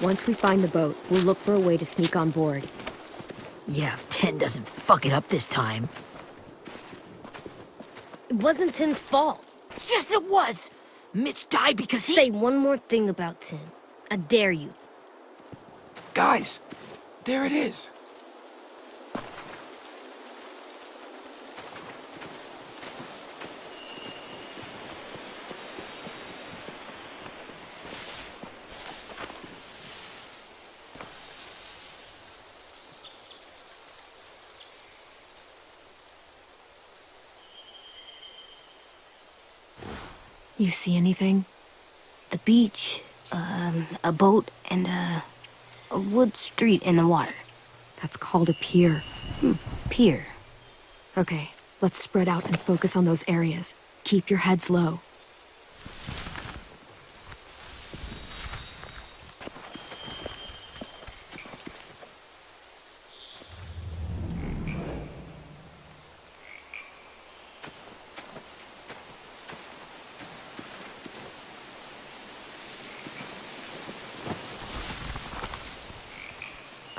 Once we find the boat, we'll look for a way to sneak on board. Yeah, if 10 doesn't fuck it up this time. It wasn't Tin's fault. Yes, it was! Mitch died because he— Say one more thing about Tin. I dare you. Guys, there it is. You see anything? The beach, a boat, and a wood street in the water. That's called a pier. Pier. Okay, let's spread out and focus on those areas. Keep your heads low.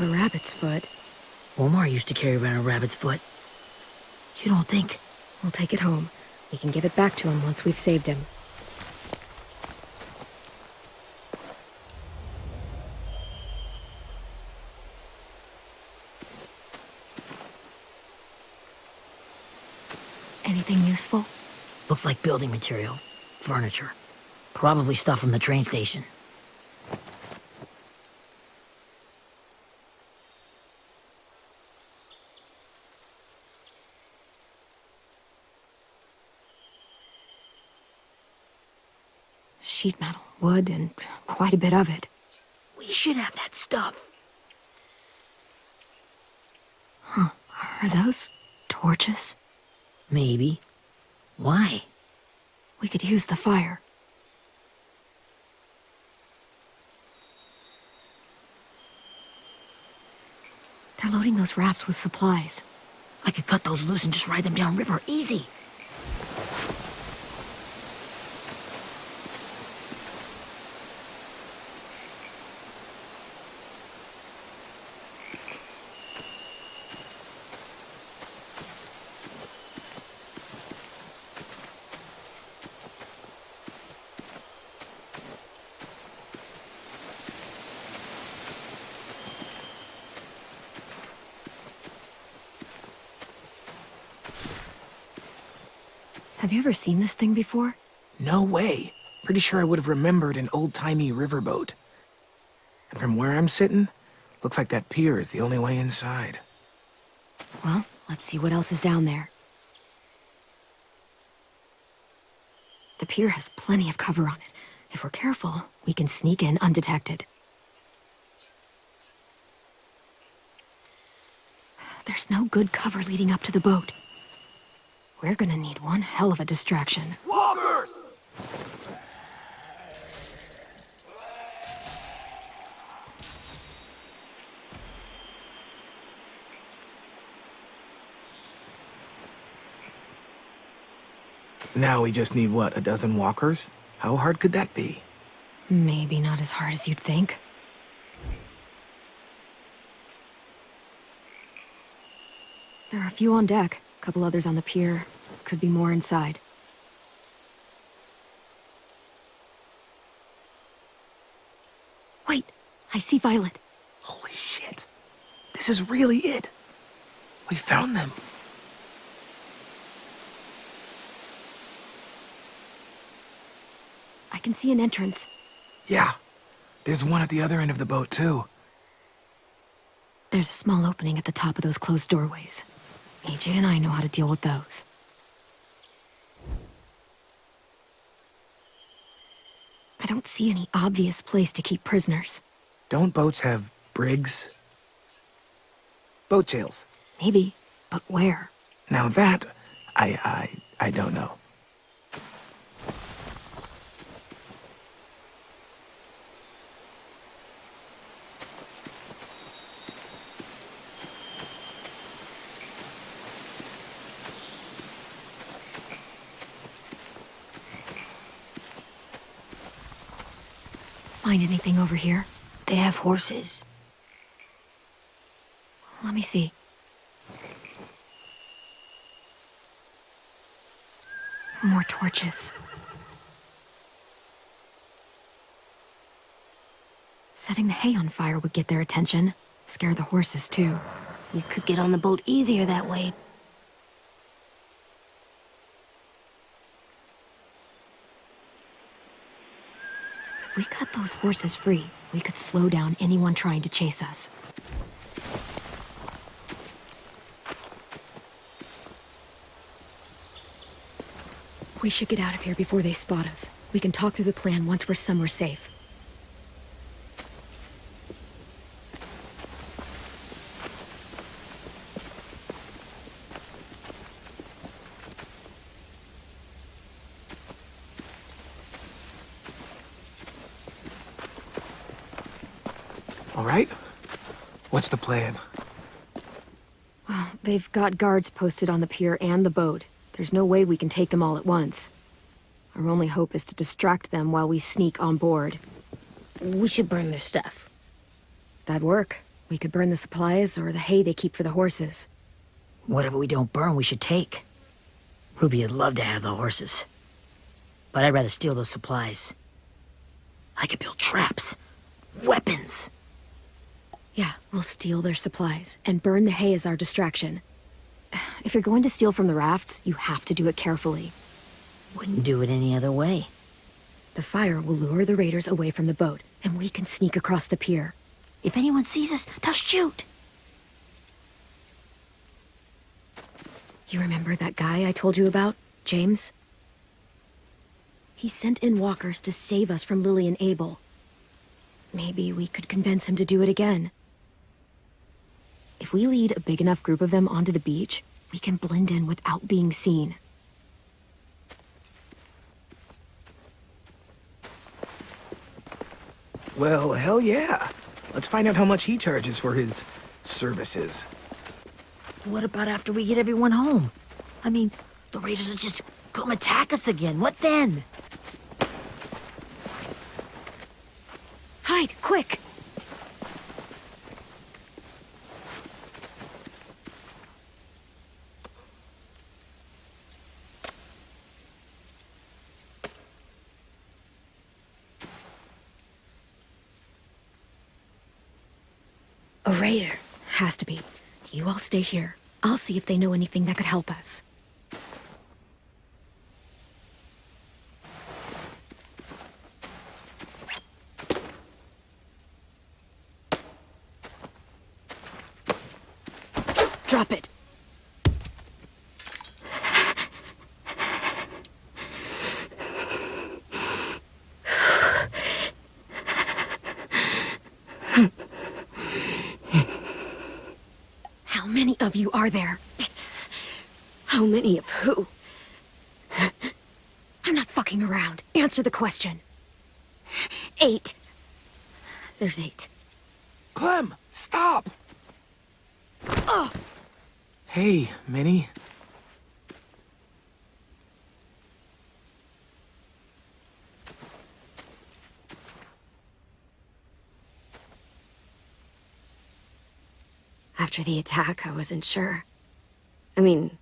A rabbit's foot. Omar used to carry around a rabbit's foot. You don't think? We'll take it home. We can give it back to him once we've saved him. Anything useful? Looks like building material. Furniture. Probably stuff from the train station. Sheet metal, wood, and quite a bit of it. We should have that stuff. Huh. Are those torches? Maybe. Why? We could use the fire. They're loading those rafts with supplies. I could cut those loose and just ride them downriver. Easy. Have you ever seen this thing before? No way. Pretty sure I would have remembered an old-timey riverboat. And from where I'm sitting, looks like that pier is the only way inside. Well, let's see what else is down there. The pier has plenty of cover on it. If we're careful, we can sneak in undetected. There's no good cover leading up to the boat. We're gonna need one hell of a distraction. Walkers! Now we just need, what, a dozen walkers? How hard could that be? Maybe not as hard as you'd think. There are a few on deck, a couple others on the pier. Could be more inside. Wait, I see Violet. Holy shit. This is really it. We found them. I can see an entrance. Yeah. There's one at the other end of the boat, too. There's a small opening at the top of those closed doorways. AJ and I know how to deal with those. I don't see any obvious place to keep prisoners. Don't boats have brigs? Boat jails. Maybe, but where? Now that, I don't know. Find anything over here? They have horses. Let me see. More torches. Setting the hay on fire would get their attention. Scare the horses, too. We could get on the boat easier that way. If we cut those horses free, we could slow down anyone trying to chase us. We should get out of here before they spot us. We can talk through the plan once we're somewhere safe. All right? What's the plan? Well, they've got guards posted on the pier and the boat. There's no way we can take them all at once. Our only hope is to distract them while we sneak on board. We should burn their stuff. That'd work. We could burn the supplies or the hay they keep for the horses. Whatever we don't burn, we should take. Ruby would love to have the horses. But I'd rather steal those supplies. I could build traps. Weapons. Yeah, we'll steal their supplies and burn the hay as our distraction. If you're going to steal from the rafts, you have to do it carefully. Wouldn't do it any other way. The fire will lure the raiders away from the boat, and we can sneak across the pier. If anyone sees us, they'll shoot. You remember that guy I told you about, James? He sent in walkers to save us from Lily and Abel. Maybe we could convince him to do it again. If we lead a big enough group of them onto the beach, we can blend in without being seen. Well, hell yeah. Let's find out how much he charges for his services. What about after we get everyone home? I mean, the raiders will just come attack us again. What then? Hide, quick! A raider. Has to be. You all stay here. I'll see if they know anything that could help us. Drop it. How many of you are there? How many of who? I'm not fucking around. Answer the question. 8. There's 8. Clem, stop! Oh! Hey, Minnie. After the attack, I wasn't sure. I mean,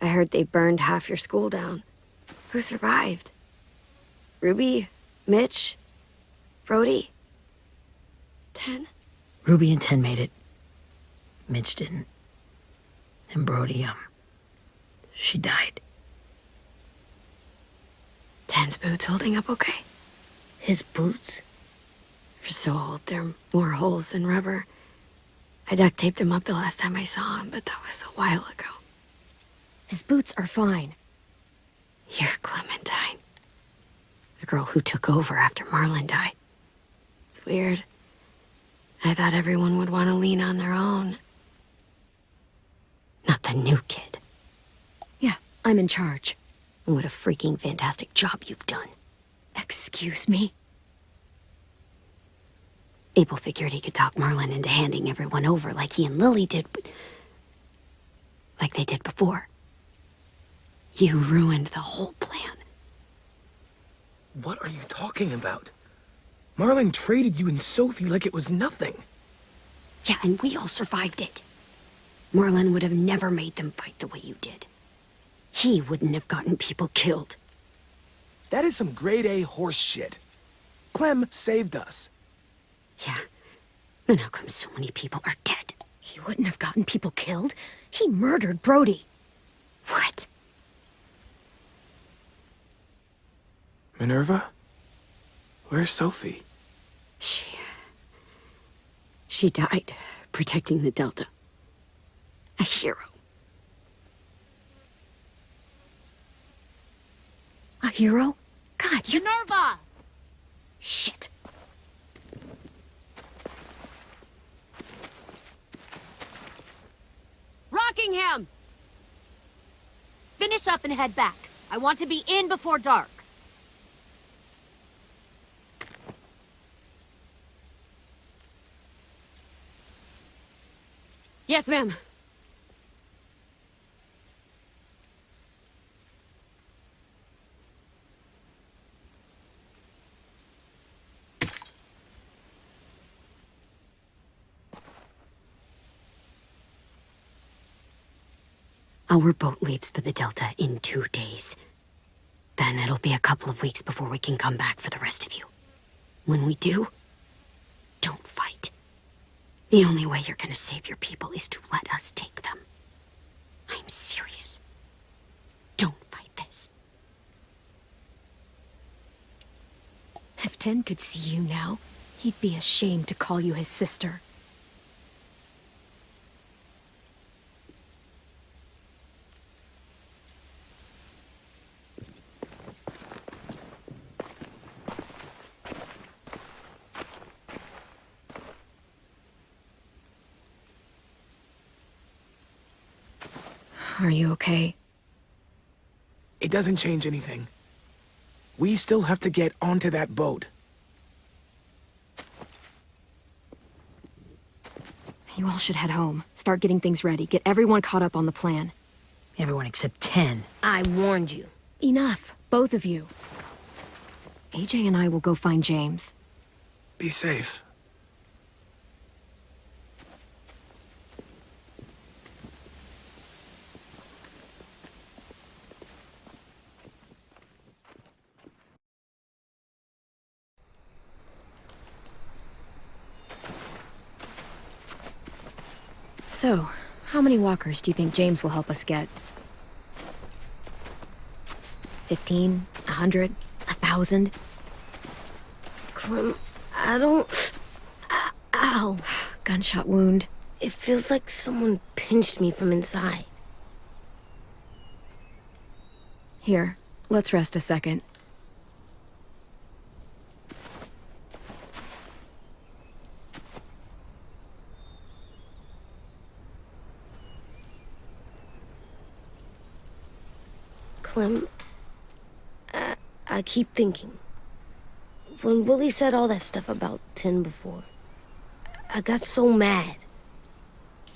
I heard they burned half your school down. Who survived? Ruby? Mitch? Brody? 10? Ruby and 10 made it. Mitch didn't. And Brody, she died. 10's boots holding up okay? His boots? They're so old, they're more holes than rubber. I duct taped him up the last time I saw him, but that was a while ago. His boots are fine. You're Clementine. The girl who took over after Marlon died. It's weird. I thought everyone would want to lean on their own. Not the new kid. Yeah, I'm in charge. What a freaking fantastic job you've done. Excuse me? Abel figured he could talk Marlon into handing everyone over like he and Lily did, but like they did before. You ruined the whole plan. What are you talking about? Marlon traded you and Sophie like it was nothing. Yeah, and we all survived it. Marlon would have never made them fight the way you did. He wouldn't have gotten people killed. That is some grade A horse shit. Clem saved us. Yeah, and how come so many people are dead? He wouldn't have gotten people killed. He murdered Brody. What? Minerva? Where's Sophie? She died protecting the Delta. A hero. A hero? God, you... Minerva! Shit. Rockingham! Finish up and head back. I want to be in before dark. Yes, ma'am. Our boat leaves for the Delta in 2 days. Then it'll be a couple of weeks before we can come back for the rest of you. When we do, don't fight. The only way you're gonna save your people is to let us take them. I'm serious. Don't fight this. If Ten could see you now, he'd be ashamed to call you his sister. Are you okay? It doesn't change anything. We still have to get onto that boat. You all should head home. Start getting things ready. Get everyone caught up on the plan. Everyone except 10. I warned you. Enough, both of you. AJ and I will go find James. Be safe. So, how many walkers do you think James will help us get? 15? 100? 1,000? Clem, I don't... Ow! Gunshot wound. It feels like someone pinched me from inside. Here, let's rest a second. Clem, I keep thinking. When Willie said all that stuff about Tin before, I got so mad.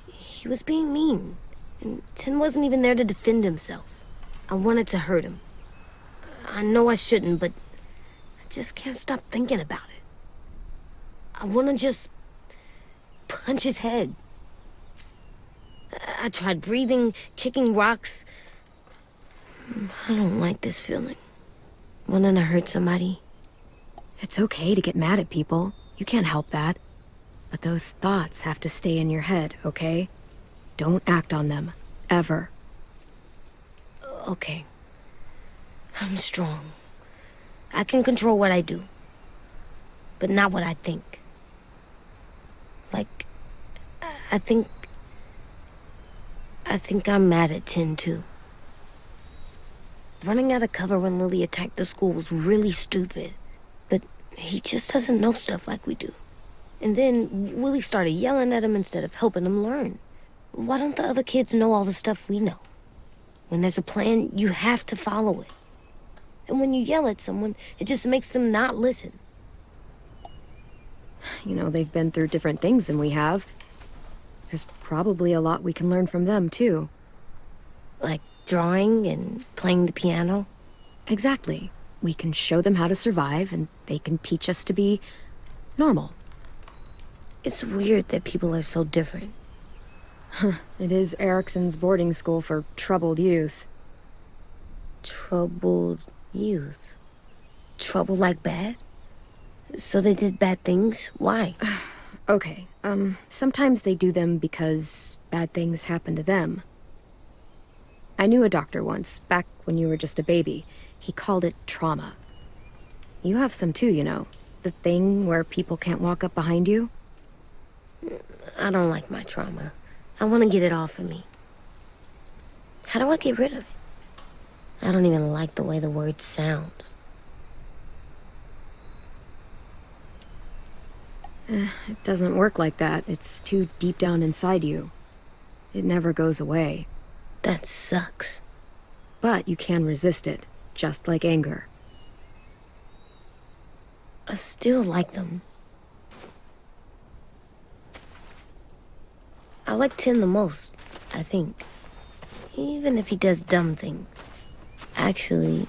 He was being mean, and Tin wasn't even there to defend himself. I wanted to hurt him. I know I shouldn't, but I just can't stop thinking about it. I want to just punch his head. I tried breathing, kicking rocks. I don't like this feeling. Wanting to hurt somebody. It's okay to get mad at people. You can't help that. But those thoughts have to stay in your head, okay? Don't act on them. Ever. Okay. I'm strong. I can control what I do. But not what I think. Like, I think I'm mad at Tin, too. Running out of cover when Lily attacked the school was really stupid. But he just doesn't know stuff like we do. And then Willie started yelling at him instead of helping him learn. Why don't the other kids know all the stuff we know? When there's a plan, you have to follow it. And when you yell at someone, it just makes them not listen. You know, they've been through different things than we have. There's probably a lot we can learn from them, too. Like drawing and playing the piano. Exactly. We can show them how to survive, and they can teach us to be Normal. It's weird that people are so different. It is Erickson's boarding school for troubled youth. Troubled youth. Trouble like bad? So they did bad things? Why? Okay, sometimes they do them because bad things happen to them. I knew a doctor once, back when you were just a baby. He called it trauma. You have some too, you know. The thing where people can't walk up behind you. I don't like my trauma. I want to get it off of me. How do I get rid of it? I don't even like the way the word sounds. It doesn't work like that. It's too deep down inside you. It never goes away. That sucks. But you can resist it, just like anger. I still like them. I like Tim the most, I think. Even if he does dumb things. Actually,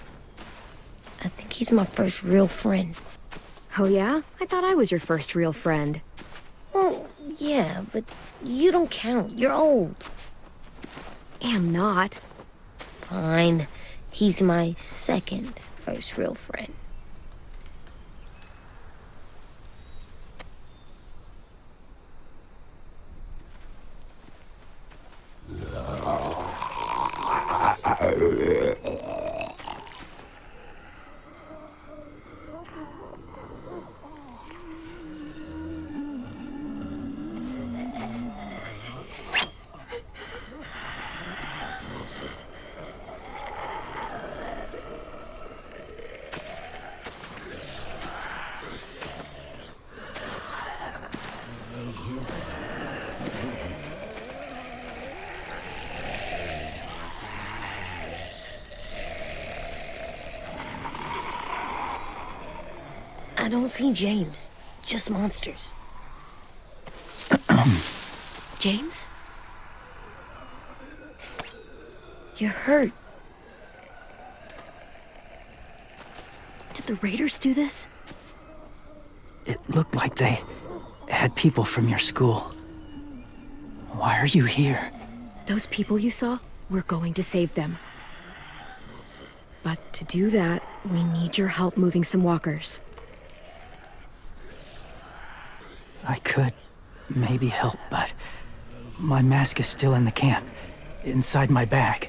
I think he's my first real friend. Oh yeah? I thought I was your first real friend. Well, yeah, but you don't count. You're old. Am not. Fine. He's my second first real friend. I don't see James. Just monsters. James? You're hurt. Did the Raiders do this? It looked like they had people from your school. Why are you here? Those people you saw? We're going to save them. But to do that, we need your help moving some walkers. I could maybe help, but my mask is still in the camp, inside my bag.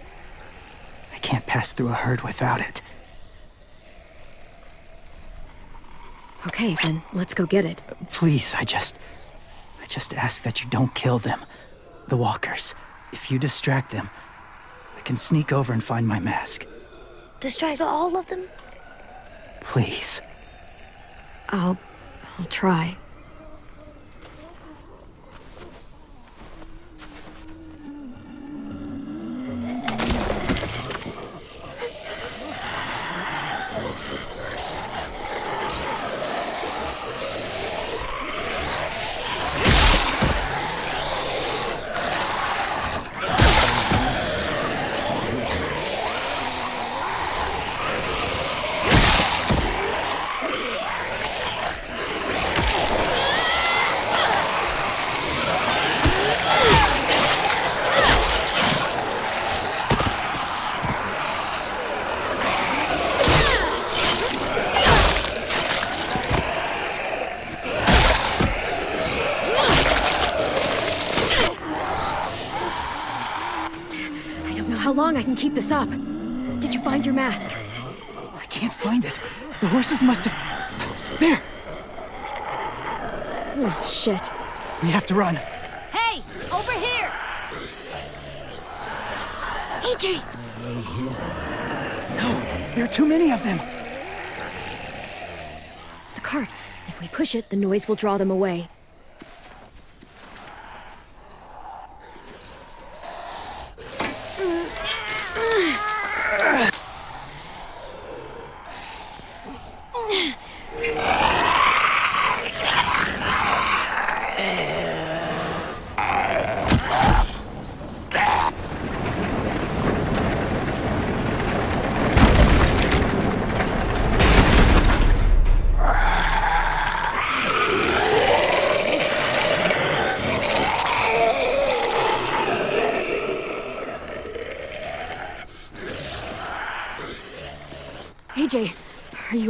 I can't pass through a herd without it. Okay, then let's go get it. Please, I just ask that you don't kill them. The walkers. If you distract them, I can sneak over and find my mask. Distract all of them? Please. I'll try. How long I can keep this up? Did you find your mask? I can't find it. The horses must have... There! Oh, shit. We have to run. Hey, over here! AJ! No, there are too many of them. The cart. If we push it, the noise will draw them away.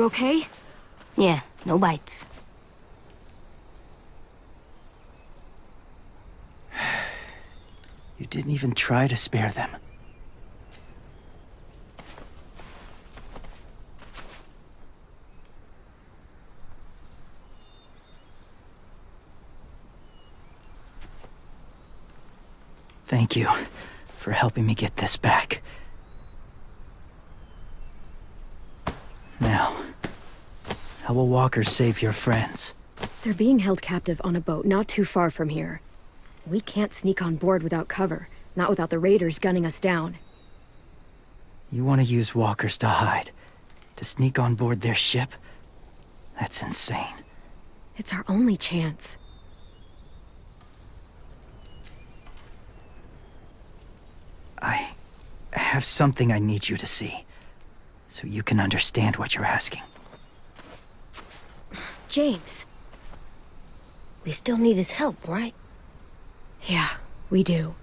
You okay? Yeah, no bites. You didn't even try to spare them. Thank you for helping me get this back. Now, how will walkers save your friends? They're being held captive on a boat not too far from here. We can't sneak on board without cover, not without the raiders gunning us down. You want to use walkers to hide? To sneak on board their ship? That's insane. It's our only chance. I have something I need you to see, so you can understand what you're asking. James. We still need his help, right? Yeah, we do.